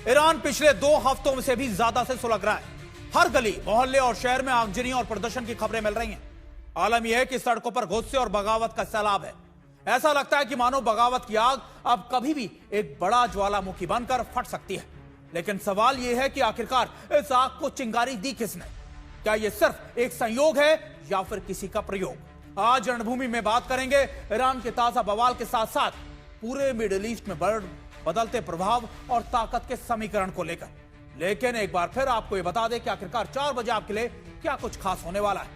Iran पिछले 2 हफ्तों से भी ज्यादा से सुलग रहा है। हर गली, मोहल्ले और शहर में आगजनी और प्रदर्शन की खबरें मिल रही हैं। आलम यह है कि सड़कों पर गुस्से और बगावत का सैलाब है। ऐसा लगता है कि मानो बगावत की आग अब कभी भी एक बड़ा ज्वालामुखी बनकर फट सकती है। लेकिन सवाल यह है कि आखिरकार इस आग को चिंगारी दी किसने? क्या यह सिर्फ एक संयोग है या फिर किसी का प्रयोग? आज रणभूमि में बात करेंगे ईरान के ताजा बवाल के साथ साथ पूरे मिडिल ईस्ट में बदलते प्रभाव और ताकत के समीकरण को लेकर। लेकिन एक बार फिर आपको यह बता दें कि आखिरकार 4 बजे आपके लिए क्या कुछ खास होने वाला है।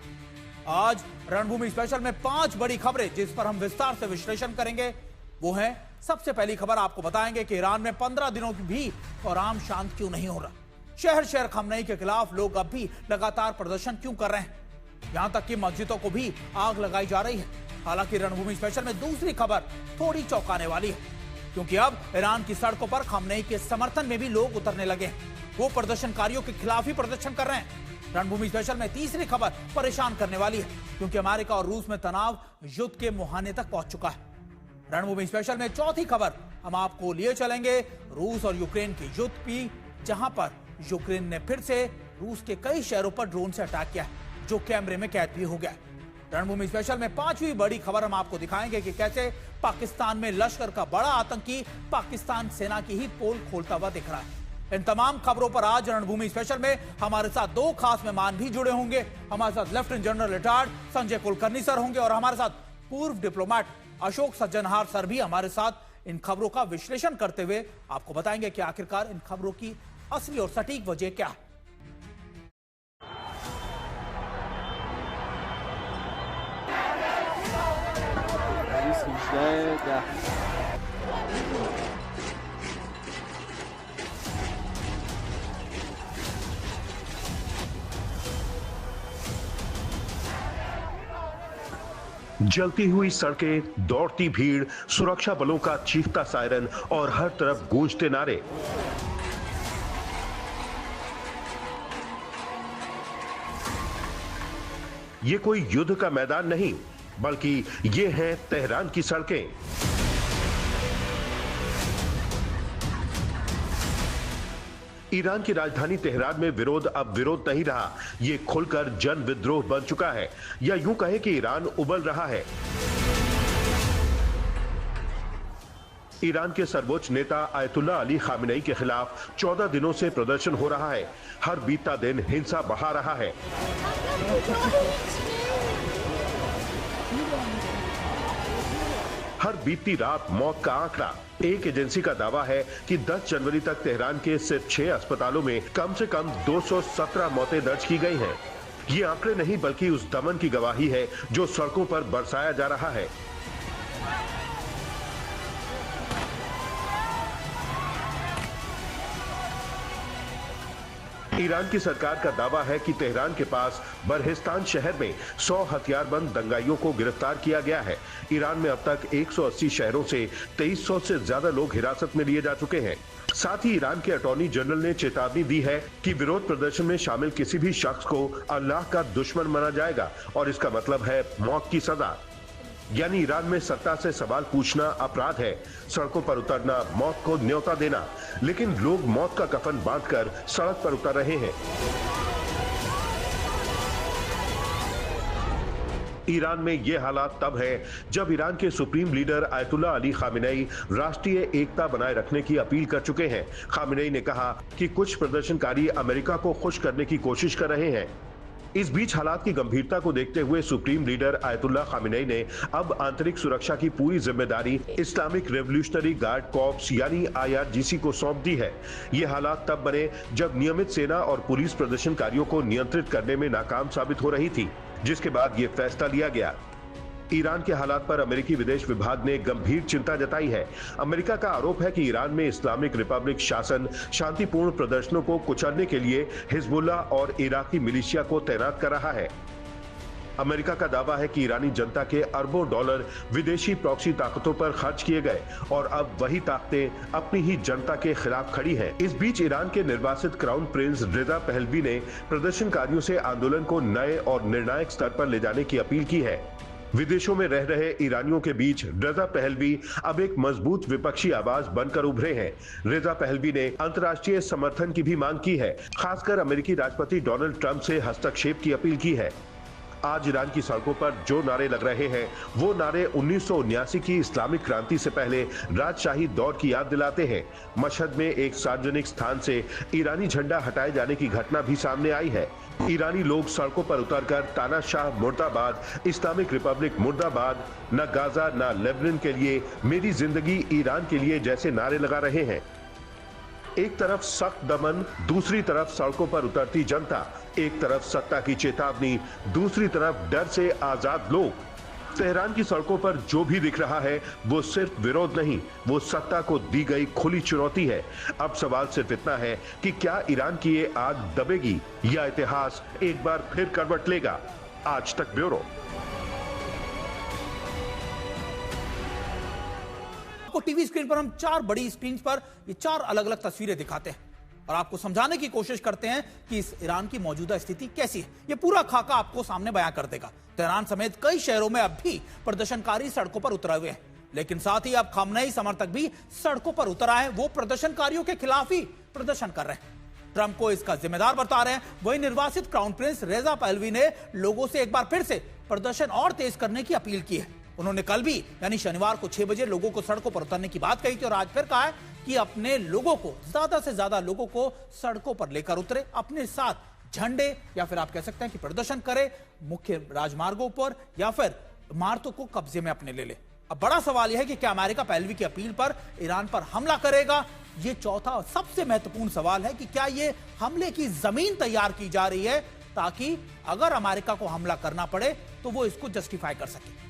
आज रणभूमि स्पेशल में 5 बड़ी खबरें जिस पर हम विस्तार से विश्लेषण करेंगे वो है। सबसे पहली खबर आपको बताएंगे कि ईरान में 15 दिनों की भी और आम शांत क्यों नहीं हो रहा। शहर शहर खamenei के खिलाफ लोग अब भी लगातार प्रदर्शन क्यों कर रहे हैं। यहां तक कि मस्जिदों को भी आग लगाई जा रही है। हालांकि रणभूमि स्पेशल में दूसरी खबर थोड़ी चौंकाने वाली है, क्योंकि अब ईरान की सड़कों पर खamenei के समर्थन में भी लोग उतरने लगे हैं। वो प्रदर्शनकारियों के खिलाफ ही प्रदर्शन कर रहे हैं। रणभूमि स्पेशल में तीसरी खबर परेशान करने वाली है, क्योंकि अमेरिका और रूस में तनाव युद्ध के मुहाने तक पहुंच चुका है। रणभूमि स्पेशल में चौथी खबर हम आपको लिए चलेंगे रूस और यूक्रेन के युद्ध की, जहां पर यूक्रेन ने फिर से रूस के कई शहरों पर ड्रोन से अटैक किया, जो कैमरे में कैद भी हो गया। रणभूमि स्पेशल में 5वीं बड़ी खबर हम आपको दिखाएंगे कि कैसे पाकिस्तान में लश्कर का बड़ा आतंकी पाकिस्तान सेना की ही पोल खोलता हुआ दिख रहा है। इन तमाम खबरों पर आज रणभूमि स्पेशल में हमारे साथ 2 खास मेहमान भी जुड़े होंगे। हमारे साथ lieutenant general retired Sanjay Kulkarni sir होंगे और हमारे साथ पूर्व डिप्लोमेट अशोक सज्जनहार सर भी हमारे साथ इन खबरों का विश्लेषण करते हुए आपको बताएंगे कि आखिरकार इन खबरों की असली और सटीक वजह क्या है। जलती हुई सड़कें, दौड़ती भीड़, सुरक्षा बलों का चीखता सायरन और हर तरफ गूंजते नारे। ये कोई युद्ध का मैदान नहीं, बल्कि ये है तेहरान की सड़कें। ईरान की राजधानी तेहरान में विरोध अब विरोध नहीं रहा, ये खुलकर जन विद्रोह बन चुका है, या यूं कहें कि ईरान उबल रहा है। ईरान के सर्वोच्च नेता आयतुल्लाह अली खामेनेई के खिलाफ 14 दिनों से प्रदर्शन हो रहा है। हर बीता दिन हिंसा बढ़ा रहा है। हर बीती रात मौत का आंकड़ा। एक एजेंसी का दावा है कि 10 जनवरी तक तेहरान के सिर्फ 6 अस्पतालों में कम से कम 217 मौतें दर्ज की गई हैं। ये आंकड़े नहीं बल्कि उस दमन की गवाही है जो सड़कों पर बरसाया जा रहा है। ईरान की सरकार का दावा है कि तेहरान के पास बरहिस्तान शहर में 100 हथियारबंद दंगाइयों को गिरफ्तार किया गया है। ईरान में अब तक 180 शहरों से 2300 से ज्यादा लोग हिरासत में लिए जा चुके हैं। साथ ही ईरान के अटॉर्नी जनरल ने चेतावनी दी है कि विरोध प्रदर्शन में शामिल किसी भी शख्स को अल्लाह का दुश्मन माना जाएगा और इसका मतलब है मौत की सजा। यानी ईरान में सत्ता से सवाल पूछना अपराध है, सड़कों पर उतरना मौत को न्योता देना। लेकिन लोग मौत का कफन बांधकर सड़क पर उतर रहे हैं। ईरान में यह हालात तब है जब ईरान के supreme leader Ayatollah Ali Khamenei राष्ट्रीय एकता बनाए रखने की अपील कर चुके हैं। खामेनेई ने कहा कि कुछ प्रदर्शनकारी अमेरिका को खुश करने की कोशिश कर रहे हैं। इस बीच हालात की गंभीरता को देखते हुए सुप्रीम लीडर आयतुल्लाह खामेनेई ने अब आंतरिक सुरक्षा की पूरी जिम्मेदारी इस्लामिक रेवोल्यूशनरी गार्ड कॉर्प्स यानी IRGC को सौंप दी है। ये हालात तब बने जब नियमित सेना और पुलिस प्रदर्शनकारियों को नियंत्रित करने में नाकाम साबित हो रही थी, जिसके बाद ये फैसला लिया गया। ईरान के हालात पर अमेरिकी विदेश विभाग ने गंभीर चिंता जताई है। अमेरिका का आरोप है कि ईरान में इस्लामिक रिपब्लिक शासन शांतिपूर्ण प्रदर्शनों को कुचलने के लिए हिजबुल्लाह और इराकी मिलिशिया को तैनात कर रहा है। अमेरिका का दावा है कि ईरानी जनता के अरबों डॉलर विदेशी प्रॉक्सी ताकतों पर खर्च किए गए और अब वही ताकतें अपनी ही जनता के खिलाफ खड़ी हैं। इस बीच ईरान के निर्वासित क्राउन प्रिंस रिजा पहलवी ने प्रदर्शनकारियों से आंदोलन को नए और निर्णायक स्तर पर ले जाने की अपील की है। विदेशों में रह रहे ईरानियों के बीच रजा पहलवी अब एक मजबूत विपक्षी आवाज बनकर उभरे हैं। रजा पहलवी ने अंतर्राष्ट्रीय समर्थन की भी मांग की है, खासकर अमेरिकी राष्ट्रपति डोनाल्ड ट्रंप से हस्तक्षेप की अपील की है। आज ईरान की सड़कों पर जो नारे लग रहे हैं वो नारे 1979 की इस्लामिक क्रांति से पहले राजशाही दौर की याद दिलाते हैं। मशहद में एक सार्वजनिक स्थान से ईरानी झंडा हटाए जाने की घटना भी सामने आई है। ईरानी लोग सड़कों पर उतरकर तानाशाह मुर्दाबाद, इस्लामिक रिपब्लिक मुर्दाबाद, न गाजा न लेबनान के लिए, मेरी जिंदगी ईरान के लिए जैसे नारे लगा रहे हैं। एक तरफ सख्त दमन, दूसरी तरफ सड़कों पर उतरती जनता, एक तरफ सत्ता की चेतावनी, दूसरी तरफ डर से आजाद लोग। तेहरान की सड़कों पर जो भी दिख रहा है वो सिर्फ विरोध नहीं, वो सत्ता को दी गई खुली चुनौती है। अब सवाल सिर्फ इतना है कि क्या ईरान की ये आग दबेगी या इतिहास एक बार फिर करवट लेगा। आज तक ब्यूरो। आपको टीवी स्क्रीन पर हम चार बड़ी स्क्रीन पर ये चार अलग अलग तस्वीरें दिखाते हैं और आपको समझाने की कोशिश करते हैं कि इस ईरान की मौजूदा स्थिति कैसी है। ये पूरा खाका आपको सामने बयां कर देगा। तेहरान समेत कई शहरों में अब भी प्रदर्शनकारी सड़कों पर उतरे हुए हैं, लेकिन साथ ही अब खामनेई समर्थक भी सड़कों पर उतर आए। वो प्रदर्शनकारियों के खिलाफ ही प्रदर्शन कर रहे हैं, ट्रंप को इसका जिम्मेदार बता रहे हैं। वही निर्वासित क्राउन प्रिंस रेजा पहलवी ने लोगों से एक बार फिर से प्रदर्शन और तेज करने की अपील की है। उन्होंने कल भी यानी शनिवार को 6 बजे लोगों को सड़कों पर उतरने की बात कही थी और आज फिर कहा है कि अपने लोगों को, ज्यादा से ज्यादा लोगों को सड़कों पर लेकर उतरे, अपने साथ झंडे या फिर आप कह सकते हैं कि प्रदर्शन करे मुख्य राजमार्गों पर या फिर इमारतों को कब्जे में अपने ले ले। अब बड़ा सवाल यह है कि क्या अमेरिका पहलवी की अपील पर ईरान पर हमला करेगा। यह चौथा और सबसे महत्वपूर्ण सवाल है कि क्या यह हमले की जमीन तैयार की जा रही है ताकि अगर अमेरिका को हमला करना पड़े तो वो इसको जस्टिफाई कर सके।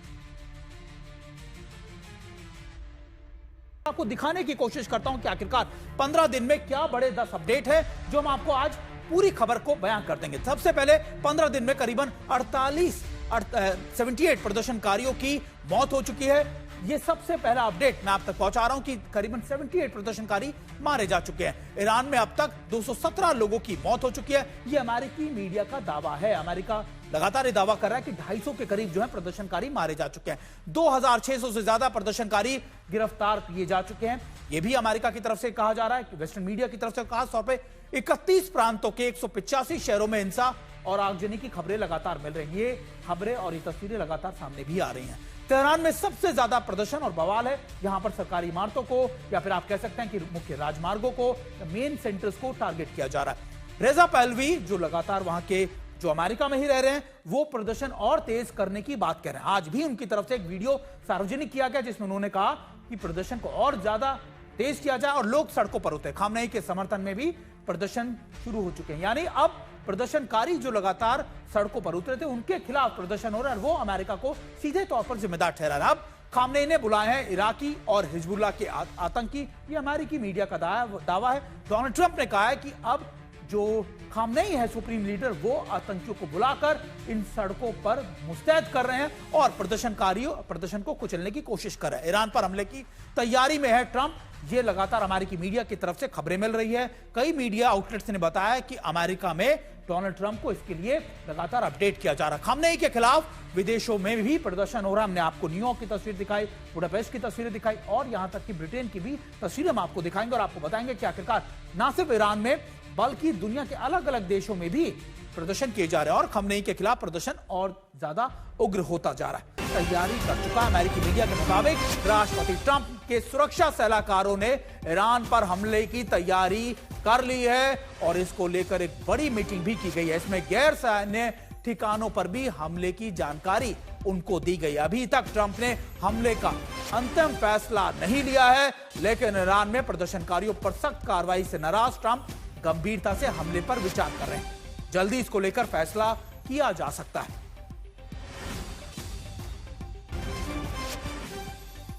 आपको दिखाने की कोशिश करता हूं कि आखिरकार 15 दिन में क्या बड़े 10 अपडेट है जो हम आपको आज पूरी खबर को बयां कर देंगे। सबसे पहले 15 दिन में करीबन 78 प्रदर्शनकारियों की मौत हो चुकी है। यह सबसे पहला अपडेट मैं आप तक पहुंचा रहा हूं कि करीबन 78 प्रदर्शनकारी मारे जा चुके हैं। ईरान में अब तक 217 लोगों की मौत हो चुकी है। यह अमेरिकी मीडिया का दावा है। अमेरिका लगातार यह दावा कर रहा है कि 250 के करीब जो है प्रदर्शनकारी मारे जा चुके हैं। 2600 से ज्यादा प्रदर्शनकारी गिरफ्तार किए जा चुके हैं। यह भी अमेरिका की तरफ से कहा जा रहा है कि वेस्टर्न मीडिया की तरफ से खास तौर पर 31 प्रांतों के 185 शहरों में हिंसा और आगजनी की खबरें लगातार मिल रही हैं। ये खबरें और ये तस्वीरें लगातार सामने भी आ रही हैं। तेहरान में सबसे ज्यादा प्रदर्शन और बवाल है। यहां पर सरकारी इमारतों को या फिर आप कह सकते हैं कि मुख्य राजमार्गों को, मेन सेंटर्स को टारगेट किया जा रहा है। रेजा पहलवी जो लगातार वहां के जो अमेरिका में ही रह रहे हैं वो प्रदर्शन और तेज करने की बात कर रहे हैं। आज भी उनकी तरफ से एक वीडियो सार्वजनिक किया गया जिसमें उन्होंने कहा कि प्रदर्शन को और ज्यादा तेज किया जाए और लोग सड़कों पर उतरे। खामनेई के समर्थन में भी प्रदर्शन शुरू हो चुके हैं, यानी अब प्रदर्शनकारी जो लगातार सड़कों पर उतरे थे उनके खिलाफ प्रदर्शन हो रहा है और वो अमेरिका को सीधे तौर पर जिम्मेदार ठहरा रहा है। अब खामनेई ने बुलाए हैं इराकी और हिजबुल्लाह के आतंकी। ये अमेरिकी मीडिया का दावा है। डोनाल्ड ट्रंप ने कहा है कि अब जो खामनेई है सुप्रीम लीडर वो आतंकियों को बुलाकर इन सड़कों पर मुस्तैद कर रहे हैं और प्रदर्शन को कुचलने की कोशिश कर रहे हैं। ईरान पर हमले की तैयारी में है ट्रंप। ये लगातार अमेरिकी मीडिया की तरफ से खबरें मिल रही है। कई मीडिया आउटलेट्स ने बताया कि अमेरिका में डोनाल्ड ट्रंप को इसके लिए लगातार अपडेट किया जा रहा है। खामनेई के खिलाफ विदेशों में भी प्रदर्शन हो रहा है। हमने आपको न्यूयॉर्क की तस्वीर दिखाई, बुडापेस्ट की तस्वीरें दिखाई और यहां तक कि ब्रिटेन की भी तस्वीरें हम आपको दिखाएंगे और आपको बताएंगे कि आखिरकार न सिर्फ ईरान में बल्कि दुनिया के अलग अलग देशों में भी प्रदर्शन किए जा रहे हैं और खामनेई के खिलाफ प्रदर्शन और ज्यादा उग्र होता जा रहा है। तैयारी कर चुका अमेरिकी मीडिया के मुताबिक राष्ट्रपति ट्रंप के सुरक्षा सलाहकारों ने ईरान पर हमले की तैयारी कर ली है और इसको लेकर एक बड़ी मीटिंग भी की गई है। इसमें गैर सैन्य ठिकानों पर भी हमले की जानकारी उनको दी गई। अभी तक ट्रंप ने हमले का अंतिम फैसला नहीं लिया है, लेकिन ईरान में प्रदर्शनकारियों पर सख्त कार्रवाई से नाराज ट्रंप गंभीरता से हमले पर विचार कर रहे हैं। जल्दी इसको लेकर फैसला किया जा सकता है।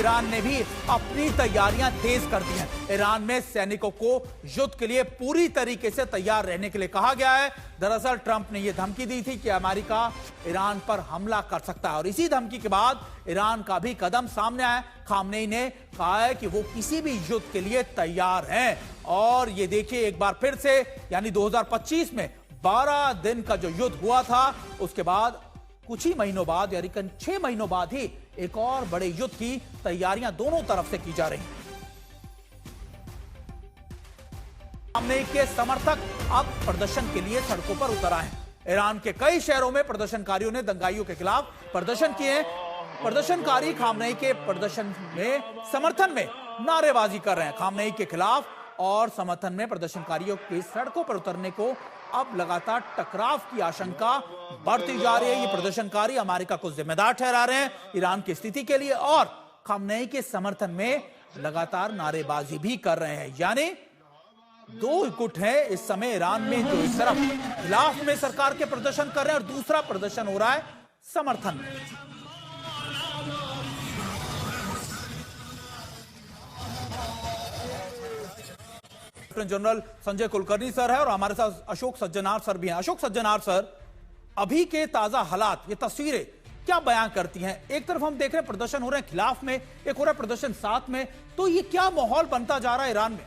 ईरान ने भी अपनी तैयारियां तेज कर दी हैं। ईरान में सैनिकों को युद्ध के लिए पूरी तरीके से तैयार रहने के लिए कहा गया है। दरअसल ट्रंप ने यह धमकी दी थी कि अमेरिका ईरान पर हमला कर सकता है और इसी धमकी के बाद ईरान का भी कदम सामने आया। खामनेई ने कहा है कि वो किसी भी युद्ध के लिए तैयार हैं और ये देखिए एक बार फिर से यानी 2025 में 12 दिन का जो युद्ध हुआ था उसके बाद कुछ ही महीनों बाद यानी 6 महीनों बाद ही एक और बड़े युद्ध की तैयारियां दोनों तरफ से की जा रही हैं। खामनेई के समर्थक अब प्रदर्शन के लिए सड़कों पर उतर आए हैं। ईरान के कई शहरों में प्रदर्शनकारियों ने दंगाइयों के खिलाफ प्रदर्शन किए। प्रदर्शनकारी खामनेई के प्रदर्शन में समर्थन में नारेबाजी कर रहे हैं। खामनेई के खिलाफ और समर्थन में प्रदर्शनकारियों के सड़कों पर उतरने को अब लगातार टकराव की आशंका बढ़ती जा रही है। ये प्रदर्शनकारी अमेरिका को जिम्मेदार ठहरा रहे हैं ईरान की स्थिति के लिए और खामनेई के समर्थन में लगातार नारेबाजी भी कर रहे हैं। यानी दो गुट है इस समय ईरान में, जो इस तरफ खिलाफ में सरकार के प्रदर्शन कर रहे हैं और दूसरा प्रदर्शन हो रहा है समर्थन में। जनरल संजय कुलकर्णी सर है और हमारे साथ अशोक सज्जनार सर भी हैं। अशोक सज्जनार सर, अभी के ताजा हालात, ये तस्वीरें क्या बयान करती हैं? एक तरफ हम देख रहे हैं प्रदर्शन हो रहे हैं खिलाफ में, एक हो रहा है प्रदर्शन साथ में, तो ये क्या माहौल बनता जा रहा है ईरान में?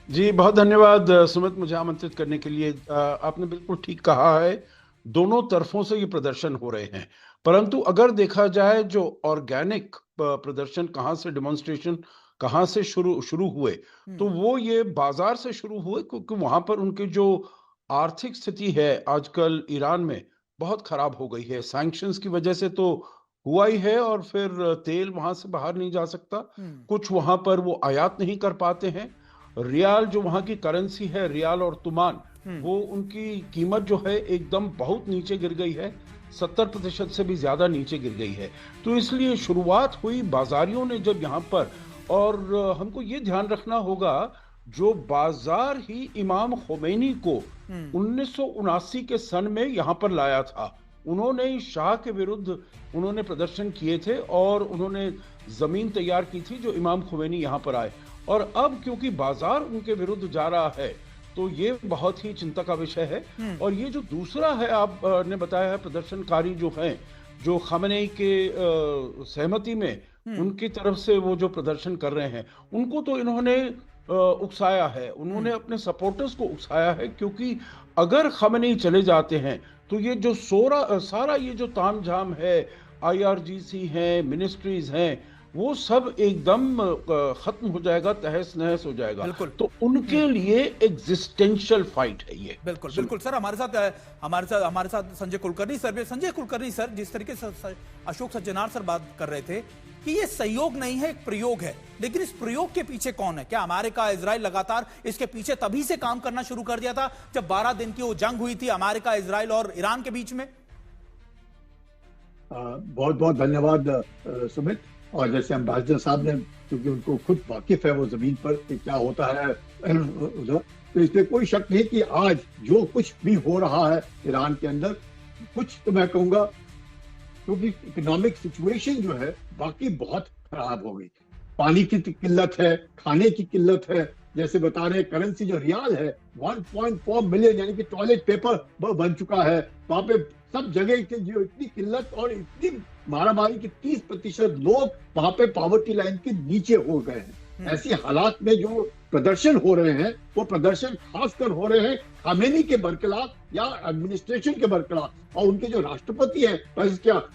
जी बहुत धन्यवाद सुमित, मुझे आमंत्रित करने के लिए। आपने बिल्कुल ठीक कहा है, दोनों तरफों से ये प्रदर्शन हो रहे हैं, परंतु अगर देखा जाए जो ऑर्गेनिक प्रदर्शन कहाँ से, डेमोन्स्ट्रेशन कहाँ से शुरू हुए, तो वो ये बाजार से शुरू हुए, क्योंकि वहां पर उनकी जो आर्थिक स्थिति है आजकल ईरान में बहुत खराब हो गई है। सैंक्शंस की वजह से तो हुआ ही है, और फिर तेल वहां से बाहर नहीं जा सकता, कुछ वहां पर वो आयात नहीं कर पाते हैं। रियाल जो वहां की करेंसी है, रियाल और तुमान, वो उनकी कीमत जो है एकदम बहुत नीचे गिर गई है, 70% से भी ज्यादा नीचे गिर गई है। तो इसलिए शुरुआत हुई बाजारियों ने जब यहाँ पर, और हमको ये ध्यान रखना होगा जो बाजार ही इमाम खोमेनी को 1979 के सन में यहाँ पर लाया था। उन्होंने शाह के विरुद्ध उन्होंने प्रदर्शन किए थे और उन्होंने जमीन तैयार की थी जो इमाम खोमेनी यहाँ पर आए, और अब क्योंकि बाजार उनके विरुद्ध जा रहा है तो ये बहुत ही चिंता का विषय है। और ये जो दूसरा है, आपने बताया है प्रदर्शनकारी जो हैं, जो खामेनेई के सहमति में उनकी तरफ से वो जो प्रदर्शन कर रहे हैं, उनको तो इन्होंने उकसाया है, उन्होंने अपने सपोर्टर्स को उकसाया है, क्योंकि अगर खामेनेई चले जाते हैं तो ये जो सारा ये जो तामझाम है, IRGC है, मिनिस्ट्रीज हैं, वो सब एकदम खत्म हो जाएगा, तहस नहस हो जाएगा। तो उनके लिए एग्जिस्टेंशियल फाइट है ये। बिल्कुल बिल्कुल सर, हमारे साथ संजय कुलकर्णी सर भी। संजय कुलकर्णी सर, जिस तरीके से अशोक सज्जनार सर बात कर रहे थे कि ये सहयोग नहीं है, एक प्रयोग है, लेकिन इस प्रयोग के पीछे कौन है? क्या अमेरिका, इजराइल लगातार इसके पीछे तभी से काम करना शुरू कर दिया था जब 12 दिन की वो जंग हुई थी अमेरिका, इजराइल और ईरान के बीच में? बहुत बहुत धन्यवाद सुमित। और जैसे एम्बेसडर साहब ने, क्योंकि उनको खुद वाकिफ है वो जमीन पर कि क्या होता है उधर, तो इसमें कोई शक नहीं कि आज जो कुछ भी हो रहा है ईरान के अंदर, कुछ तो मैं कहूँगा क्योंकि इकोनॉमिक सिचुएशन जो है बाकी बहुत खराब हो गई। पानी की किल्लत है, खाने की किल्लत है, जैसे बता रहे करेंसी जो रियाल है 1.4 मिलियन यानी कि टॉयलेट पेपर बन चुका है वहां पे। सब जगह की जो इतनी किल्लत और इतनी मारामारी की 30% लोग वहां पे पॉवर्टी लाइन के नीचे हो गए हैं। ऐसी हालात में जो प्रदर्शन हो रहे हैं, वो प्रदर्शन खासकर हो रहे हैं खामेनी के बरखिलाफ या एडमिनिस्ट्रेशन के बरखिलाफ। और उनके जो राष्ट्रपति हैं,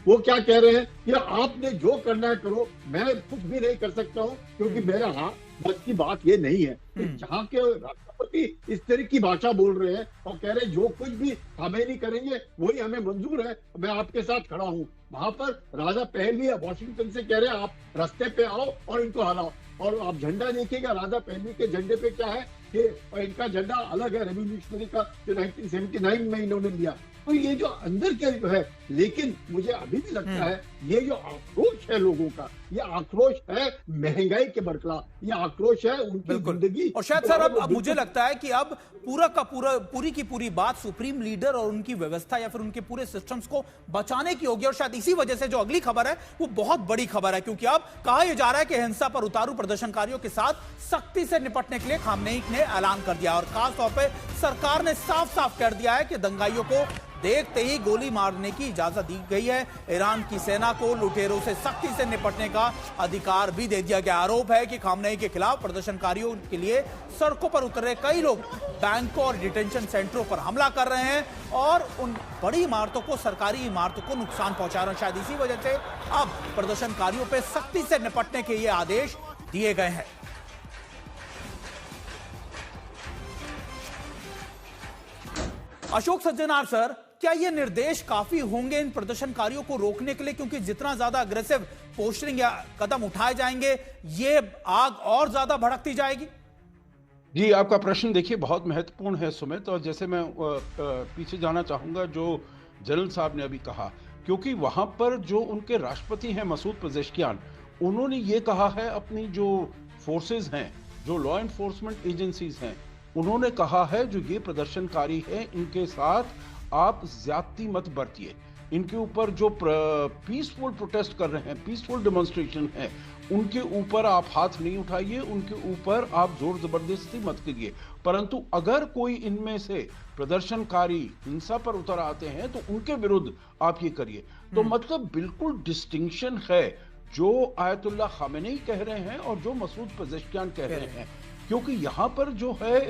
वो क्या कह रहे हैं कि आपने जो करना है करो, मैं कुछ भी नहीं कर सकता हूँ क्योंकि मेरा बस की बात ये नहीं है। जहाँ के राष्ट्रपति इस तरह की भाषा बोल रहे हैं और कह रहे हैं जो कुछ भी खामेनी करेंगे वही हमें मंजूर है, मैं आपके साथ खड़ा हूँ। वहां पर राजा पहलवी वाशिंगटन से कह रहे हैं आप रास्ते पे आओ और इनको हराओ। और आप झंडा देखिएगा, राजा पहलवी के झंडे पे क्या है कि इनका झंडा अलग है रेवोल्यूशनरी का, जो 1979 में इन्होंने लिया। तो ये जो अंदर के जो है, लेकिन मुझे अभी भी लगता है ये जो आक्रोश है लोगों का, ये आक्रोश है महंगाई के बरखिलाफ, ये आक्रोश है उनकी जिंदगी। और शायद सर अब मुझे लगता है कि अब पूरी की पूरी बात सुप्रीम लीडर और उनकी व्यवस्था या फिर उनके पूरे सिस्टम्स को बचाने की होगी। और शायद इसी वजह से जो अगली खबर है वो बहुत बड़ी खबर है, क्योंकि अब कहा यह जा रहा है कि हिंसा पर उतारू प्रदर्शनकारियों के साथ सख्ती से निपटने के लिए खामनेई ने ऐलान कर दिया। और खासतौर पर सरकार ने साफ साफ कर दिया है कि दंगाइयों को देखते ही गोली मारने की इजाजत दी गई है। ईरान की सेना को लुटेरों से सख्ती से निपटने का अधिकार भी दे दिया गया। आरोप है कि खामनेई के खिलाफ प्रदर्शनकारियों के लिए सड़कों पर उतरे कई लोग बैंकों और डिटेंशन सेंटरों पर हमला कर रहे हैं और उन बड़ी इमारतों को, सरकारी इमारतों को नुकसान पहुंचा रहे हैं। शायद इसी वजह से अब प्रदर्शनकारियों पर सख्ती से निपटने के ये आदेश दिए गए हैं। अशोक सज्जनार सर, क्या ये निर्देश काफी होंगे इन प्रदर्शनकारियों को रोकने के लिए? क्योंकि जितना ज्यादा अग्रेसिव पोस्टरिंग या कदम उठाए जाएंगे, ये आग और ज्यादा भड़कती जाएगी। जी, आपका प्रश्न देखिए बहुत महत्वपूर्ण है सुमित, और जैसे मैं पीछे जाना चाहूंगा जो जनरल साहब ने अभी कहा, क्योंकि वहां पर जो उनके राष्ट्रपति हैं मसूद पेजेश्कियान, उन्होंने ये कहा है अपनी जो फोर्सेस हैं, जो लॉ एनफोर्समेंट एजेंसीज हैं, उन्होंने कहा है जो ये प्रदर्शनकारी हैं इनके साथ आप ज्यादती मत बरतिए, इनके ऊपर जो पीसफुल प्रोटेस्ट कर रहे हैं, पीसफुल डेमोन्स्ट्रेशन है, उनके ऊपर आप हाथ नहीं उठाइए, उनके ऊपर आप जोर जबरदस्ती मत करिए। परंतु अगर कोई इनमें से प्रदर्शनकारी हिंसा पर उतर आते हैं तो उनके विरुद्ध आप ये करिए। तो मतलब बिल्कुल डिस्टिंक्शन है जो आयतुल्लाह खामेनी कह रहे हैं और जो मसूद पेजेश्कियान कह रहे हैं, क्योंकि यहाँ पर जो है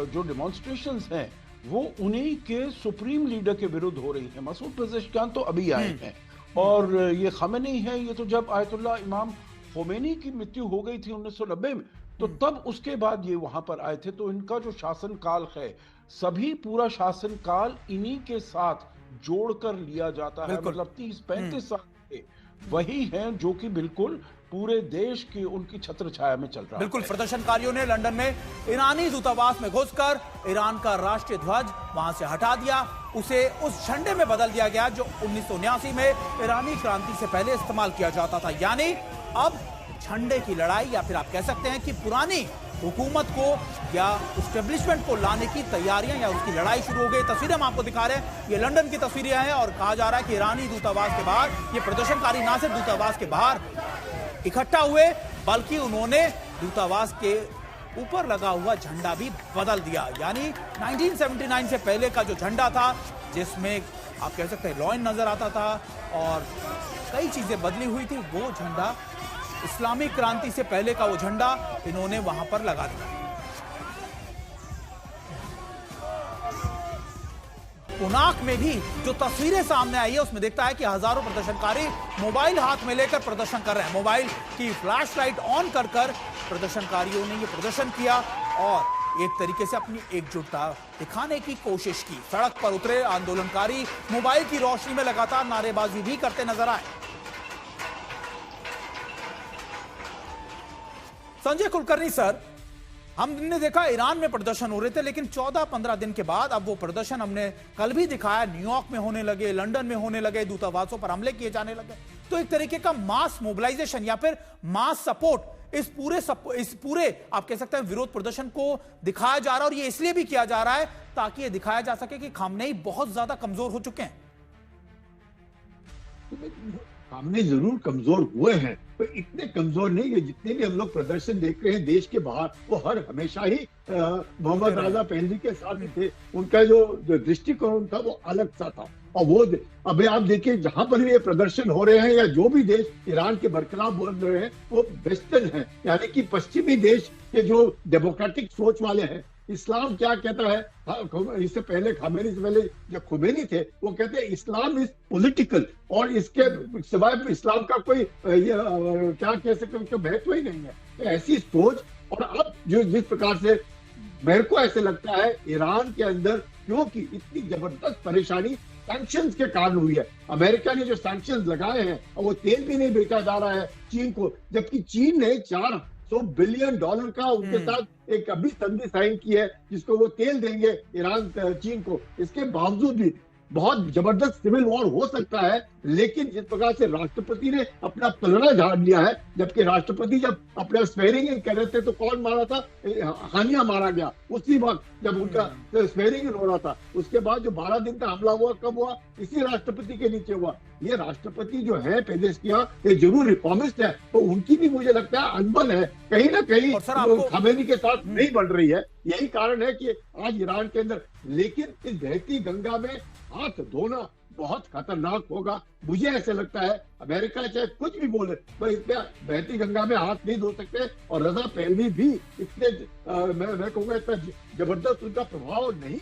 जो डेमोन्स्ट्रेशंस हैं वो उन्हीं के सुप्रीम लीडर के विरुद्ध हो रही है। मसूद पेजेश्कियान तो अभी आए हैं और ये खामेनी है, ये तो जब आयतुल्लाह इमाम खोमेनी की मृत्यु हो गई थी 1990 में, तो तब उसके बाद ये वहां पर आए थे। तो इनका जो शासन काल है, सभी पूरा शासन काल इन्हीं के साथ जोड़कर लिया जाता है। मतलब 30-35 साल के वही हैं जो कि बिल्कुल पूरे देश की उनकी छत्र छाया में चल रहा है। बिल्कुल, प्रदर्शनकारियों ने लंदन में ईरानी दूतावास में घुसकर ईरान का राष्ट्रीय ध्वज वहां से हटा दिया, उसे उस झंडे में बदल दिया गया जो 1979 में ईरानी क्रांति से पहले इस्तेमाल किया जाता था। यानी अब झंडे की लड़ाई, या फिर आप कह सकते हैं कि पुरानी हुकूमत को या एस्टेब्लिशमेंट को लाने की तैयारियां या उसकी लड़ाई शुरू हो गई। तस्वीरें हम आपको दिखा रहे हैं, ये लंदन की तस्वीरें हैं और कहा जा रहा है कि ईरानी दूतावास के बाहर ये प्रदर्शनकारी ना सिर्फ दूतावास के बाहर इकट्ठा हुए, बल्कि उन्होंने दूतावास के ऊपर लगा हुआ झंडा भी बदल दिया। यानी 1979 से पहले का जो झंडा था, जिसमें आप कह सकते हैं लॉयन नजर आता था और कई चीजें बदली हुई थी, वो झंडा, इस्लामिक क्रांति से पहले का वो झंडा इन्होंने वहां पर लगा दिया। पुनाक में भी जो तस्वीरें सामने आई है उसमें देखता है कि हजारों प्रदर्शनकारी मोबाइल हाथ में लेकर प्रदर्शन कर रहे हैं। मोबाइल की फ्लैश लाइट ऑन कर प्रदर्शनकारियों ने ये प्रदर्शन किया और एक तरीके से अपनी एकजुटता दिखाने की कोशिश की। सड़क पर उतरे आंदोलनकारी मोबाइल की रोशनी में लगातार नारेबाजी भी करते नजर आए। संजय कुलकर्णी सर, हमने देखा ईरान में प्रदर्शन हो रहे थे, लेकिन 14-15 दिन के बाद अब वो प्रदर्शन हमने कल भी दिखाया, न्यूयॉर्क में होने लगे, लंदन में होने लगे, दूतावासों पर हमले किए जाने लगे। तो एक तरीके का मास मोबिलाइजेशन या फिर मास सपोर्ट इस पूरे आप कह सकते हैं विरोध प्रदर्शन को दिखाया जा रहा है। और ये इसलिए भी किया जा रहा है ताकि ये दिखाया जा सके कि खामनेई बहुत ज्यादा कमजोर हो चुके हैं। खामनेई जरूर कमजोर हुए हैं, पर इतने कमजोर नहीं है। जितने भी हम लोग प्रदर्शन देख रहे हैं देश के बाहर, वो हमेशा ही मोहम्मद रजा पहलवी के साथ थे। उनका जो दृष्टिकोण था वो अलग सा था। और वो अभी आप देखिए, जहां पर भी ये प्रदर्शन हो रहे हैं या जो भी देश ईरान के बरखिलाफ बोल रहे हैं, वो वेस्टर्न है, यानी कि पश्चिमी देश के जो डेमोक्रेटिक सोच वाले हैं। इस्लाम क्या कहता है, इससे पहले खामेनी से पहले जब खुमैनी थे, वो कहते हैं इस्लाम इज पॉलिटिकल, और इसके सिवाय इस्लाम का कोई क्या कह सकते हैं, महत्व ही नहीं है। तो ऐसी सोच, और अब जो जिस प्रकार से मेरे को ऐसे लगता है ईरान के अंदर, क्योंकि इतनी जबरदस्त परेशानी सैंक्शंस के कारण हुई है। अमेरिका ने जो सैंक्शंस लगाए हैं, और वो तेल भी नहीं बेचा जा रहा है चीन को, जबकि चीन ने $400 बिलियन का उनके साथ एक अभी संधि साइन की है, जिसको वो तेल देंगे ईरान चीन को। इसके बावजूद भी बहुत जबरदस्त सिविल वॉर हो सकता है, लेकिन जिस प्रकार से राष्ट्रपति ने अपना पलड़ा झाड़ लिया है, जबकि राष्ट्रपति जब अपना स्वेरिंग इन कर रहे थे तो कौन मारा था, हानिया मारा गया उसी वक्त जब उनका स्वेरिंग इन हो रहा था। उसके बाद जो 12 दिन का हमला हुआ, कब हुआ, इसी राष्ट्रपति के नीचे हुआ। ये राष्ट्रपति जो है पेजेश्कियान, ये जरूर रिफॉर्मिस्ट है, तो उनकी भी मुझे लगता है अनबन है कहीं ना कहीं खामेनी के साथ नहीं बढ़ रही है। यही कारण है कि आज ईरान के अंदर लेकिन इस बहती गंगा में हाथ धोना बहुत खतरनाक होगा। मुझे ऐसे लगता है अमेरिका चाहे कुछ भी बोले पर इसमें बहती गंगा में हाथ नहीं धो सकते, और रजा पहलवी भी इतने मैं कहूँगा इतना जबरदस्त उनका प्रभाव नहीं